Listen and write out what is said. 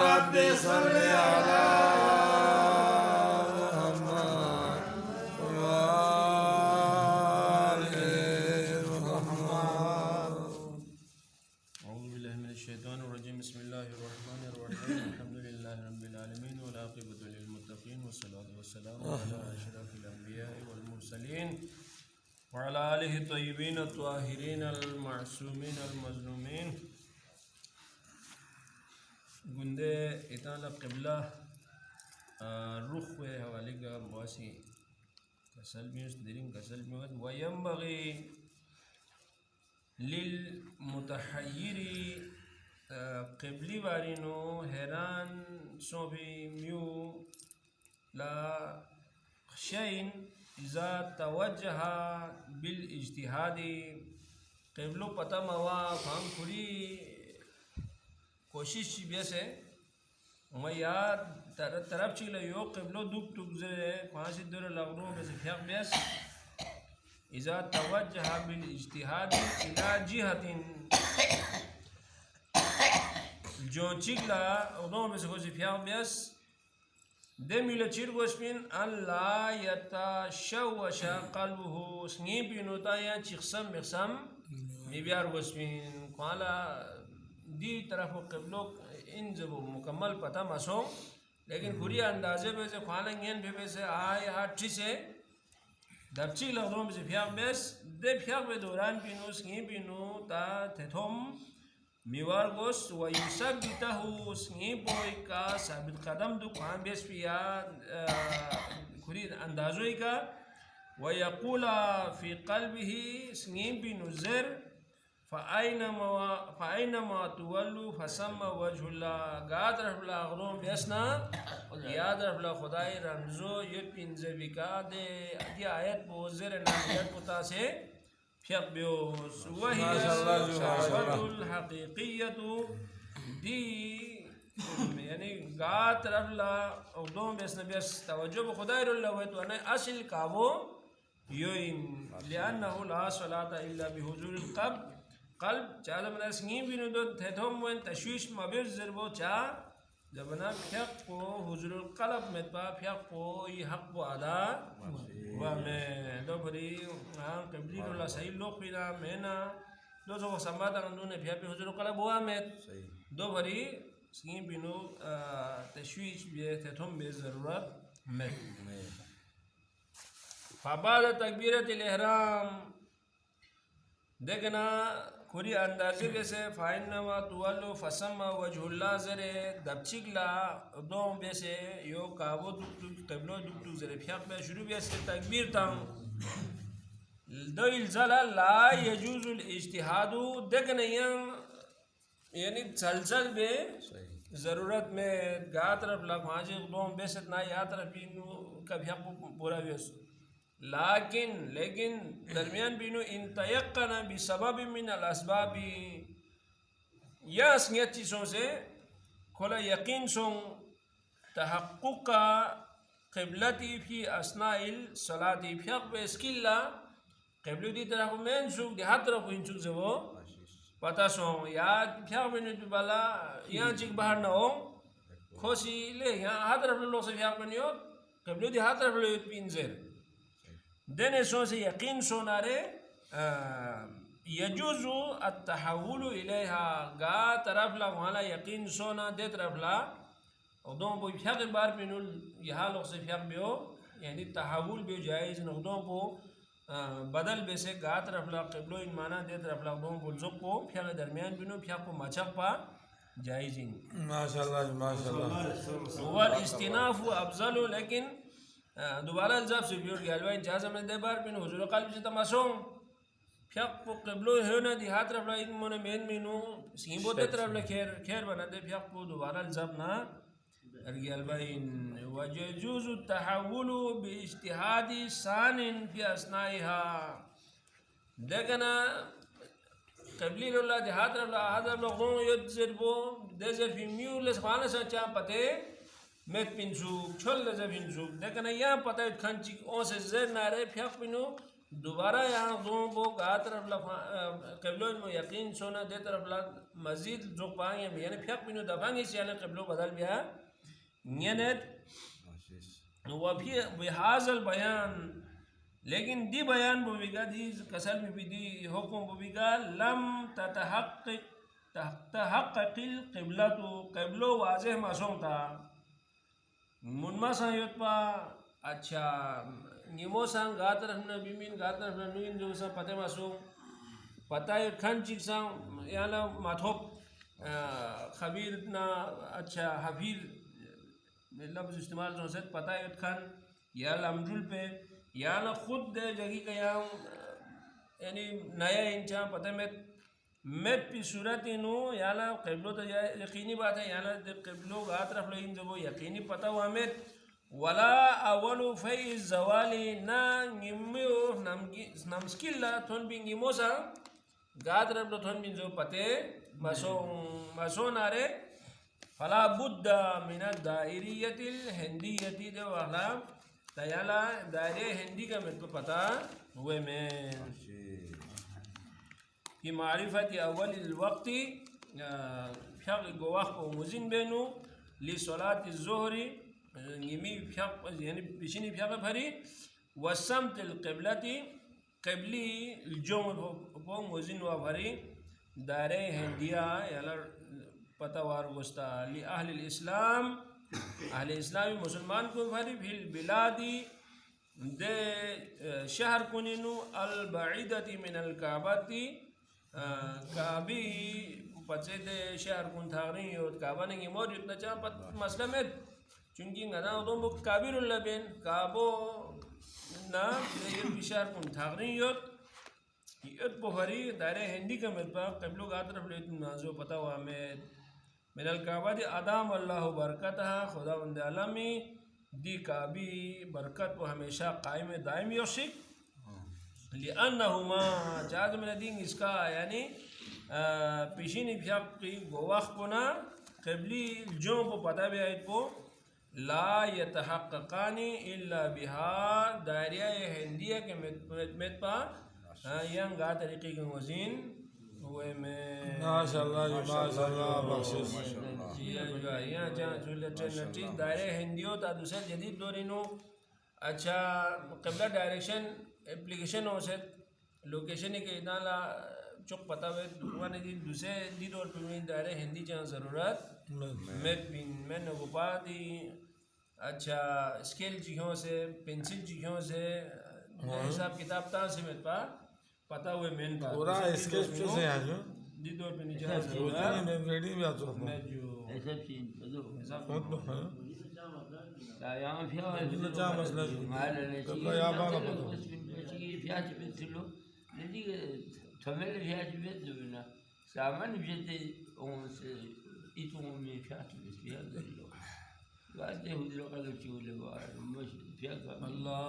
Rabbi सल्लि अला मुहम्मद व आले मुहम्मद। अऊज़ु बिल्लाहि मिनश शैतानिर रजीम। बिस्मिल्लाहिर रहमानिर रहीम। अल्हम्दुलिल्लाहि रब्बिल आलमीन वल आक़िबतु लिल मुत्तक़ीन वस्सलातु वस्सलामु अला अशरफिल अंबिया'i वल मुरसलीन व अला आलिहि तय्यिबीन अत्ताहिरीन अल मासूमीन अल मज़लूमीन। गुंदे इताला क़िबला रुख व हवाले का वासी कसल म्यूस दिरिंग कसल म्यूस व यंबगी लिल मुतहय्यिरी क़िबली वारिनो हैरान सोबी म्यू ला शैन इज़ा तवज्जहा बिल इज्तिहादी क़िबलो पता मवा फाम खुरी कोशिश बेसे मैं याद तरफ चिला यो क़िबलो दुख टुक ज़रे फांसी दर लगनो बेसे फ़ियाक बेस इज़ा तवज्जहा बिल इज्तिहादी इला जिहतिन जो चिगला उदों में से कुछ फ़ियाक बेस दे मिला चिर गोस्पिन अल्लाह यता शवशा क़ल्बुहु स्नी बिनोता या चिक्सम मिक्सम मिबियार गोस्पिन काला दी तरफ क़िबलो इन जब मुकम्मल पता मसो लेकिन खुरी अंदाज़े में से खाना गियन भी से आए हाथी से दबची लगनों में से फ़ियाक बेस दे फ़ियाक बे दौरान बिनो स्नी बिनो ता थेथोम मिवार गोस व यूसब बिताहु स्नी बोई का साबित कदम दु खान बेस पिया खुरी अंदाज़ों का व यक़ूला फ़ी क़ल्बिही स्नी बिनो ज़र फ़ाइनमा तुवल्लु फसम्मा वजहुल्लाह गाद रफ़ला अगरों बेसना याद रफ़ला खुदाई रमज़ो ये पिंज़े का दे ये आयत बोज़र नायत पुता से फ़ियाक बेओस वही शहवतुल हक़ीक़ियतु दी यानी गाद रफ़ला अगरों बेसना बेस तवज्जो खुदाई रुल्ला वे तो अने असल काबो योइन लिअन्नहु ला सलाता इल्ला बिहुज़ूरिल क़ल्ब चाहे मना स्नी बिनो दो थेथोम वन तशवीश मबिर ज़रबो चा जबना फ़ियाक को हुज़ूरुल क़ल्ब में पा फ़ियाक को ये हक़ को अदा व मैं दो भरी हाँ क़िबली रोला सही लोग पिना मैं ना दो जो समाता अंदर ने फ़ियाक पे हुज़ूरुल क़ल्ब हुआ मैं दो भरी स्नी बिनो तशवीश भी थेथोम बे ज़रूरत में फ़बाद तकबीरतिल इहराम देखना खुरी अंदाज़े वैसे फ़ाइनमा तुवल्लु फसम्मा वजहुल्लाह ज़रे दबचिगला दो वैसे यो काबो दुक दुक क़िबलो दुक दुक ज़रे फ़ियाक बे शुरू वैसे तकबीर तंग दो इल्ज़ाला ला यजूज़ुल इज्तिहादु देखना यानी चलचल बे ज़रूरत में गा तरफ लग माजी दो वैसे ना या तरफ बिनु कभी हम पूरा वैसे लेकिन दरमियान बिनु इन तयक्कना बिसबब मिन अल असबाबी या असनियत चीज़ों से खोला यकीन सों तहक्कुक का क़िबलती फ़ी अस्नाइल सलाती फ़ियाक बेस्किल्ला क़िबलती तरफ में सुख देहात तरफ इंचुक जबो पता सों या फ़ियाक बिनु दुबाला यहाँ चिक बाहर ना हो खोसी ले यहाँ हाथ तरफ लोग से फ़ियाक बिनु क़िबलती हाथ तरफ ले पिंजर देने सो से यकीन सोनारे यजूज़ु अत्तहव्वुलु इलैहा गा तरफ ला वाला यकीन सोना दे तरफ ला उदों बो फ़ियाक बार बिनुल यहाँ लोग से फ़ियाक बियो यानी तहव्वुल बियो जायज़ उदों को बदल बेसे गा तरफ ला क़िबलो इन माना दे तरफ ला उदों बुल्ज़ुक को फ़ियाक दरमियान बिनु फ़ियाक को मचक पा जायज़ माशाअल्लाह माशाअल्लाह वल इस्तिनाफ़ु अफ़ज़लु लेकिन दोबारा जब से बियोर गलवा इन चाहे हमने दे बार बिन हुजूर क़ल्ब से तमाशों फ़ियाक को क़िबलो है ना दिहात तरफ ला इन मोने मेन मीनू सीबो दे तरफ ला खैर बना दे फ़ियाक को दोबारा जब ना गलवा इन वजूज़ु तहव्वुलु बिइज्तिहादी सानिन फ़ी अस्नाइहा देखना क़िबली रोला दिहात तरफ ला आदम लोगों युद्ध ज़रबो दे ज़रफ़ी म्यूल खाना से चाह पते मैं पिंजू छोल जब पिंजू देखना यहाँ पता है खंची ओ से ज़र नारे फ़ियाक पिनो दोबारा यहाँ दो वो गा तरफ लफा कबलो में यकीन सोना दे तरफ ला मजीद जो पाएंगे यानी फिर बिनो दफाएंगे इस यानी कबलो बदल गया यानी वफी बिहाजल बयान लेकिन दी बयान बोविगा दी कसल में भी दी हुक्म बोविगा लम तहक़्क़िल क़िबला तो कबलो वाज़ेह मासूम था मुनमा सांयोत पा अच्छा निमो सांग गातर हमने बिमिन गातर हमने नुइन जो सा पते मासूम पता है खन चिक सांग याना माथोप खबीर ना अच्छा हफीर लफ्ज़ इस्तेमाल जो से पता है खन या लमजुल पे या ना खुद दे जगी का यहाँ यानी नया इंचा पता में पी सूरत इनो या ना कबलो तो यकीनी बात है या ना कबलो गात रफ लो इन जब यकीनी पता हुआ में वला अवलु फई ज़वाली ना निम्मियो नमस्किल्ला थोन बिंग निमोसा गात रफ लो थोन बिंग जो पते मसो नारे फला बुद्धा मिना दायरियतिल हिंदीयती जो वाला तयाला दायरे हिंदी का मेरे को पता हुए में कि मारिफत अव्वल वक्ती फ़िक़ गोवाह को मुजिन बेनु ली सलात ज़ोहरी निमी फ़िक़ यानी पिछनी फ़िक़ भरी वसमत क़िबलती क़िबली जो वो मुजिन व भरी दायरे हिंदिया याला पता वार गुस्ता ली अहल इस्लाम अहले इस्लामी मुसलमान को भरी फिल बिलादी दे शहर कुनिनु अल बईदती मिन अल काबती काबी पचे दे शहर कुन थागरी और काबा ने मोर इतना चाह पत मसला में चुनकी गना तो वो काबिर लबेन काबो ना ये शहर कुन थागरी और ये बुखारी दायरे हिंदी का मेरे कबलो का तरफ ले जो पता हुआ मैं मिनल काबा दी आदाम अल्लाह बरकत खुदा बंद आलमी दी काबी बरकत वो हमेशा कायम दायम योशिक लिअन्नहुमा जाद में दिन इसका यानी पिछनी की गोवाख को ना कबली जो को पता भी है को ला यतहक्कानी इल्ला बिहा दायरिया हिंदिया के में पा यंग गा तरीके के वजीन हुए में माशाल्लाह बख्शिश यहाँ जहाँ नटीज दायरे हिंदियों ता दूसरे जदीद दोरिनो अच्छा कबला डायरेक्शन एप्लीकेशन हो से लोकेशन के इतना ला चुक पता हुए दुकान दी दूसरे दी दौर पे में दायरे हिंदी जहाँ ज़रूरत मैं नगुपा दी अच्छा स्केल चीज़ों से पेंसिल चीज़ों से हिसाब किताब ता से मेरे पास पता हुए मेन बात पूरा स्केच से आ जो दी दौर पे नीचे मैं रेडी भी आ तो मैं जो ऐसा चीज बदो बहुत है यहाँ फिर इतना चाह मसला माल ले कब या बाला पता ci piace pentirlo le dico tamele piace vedere saman jete on se itu mi piace vedere guarda hu lo qallo ci vuole guarda mos piace Allah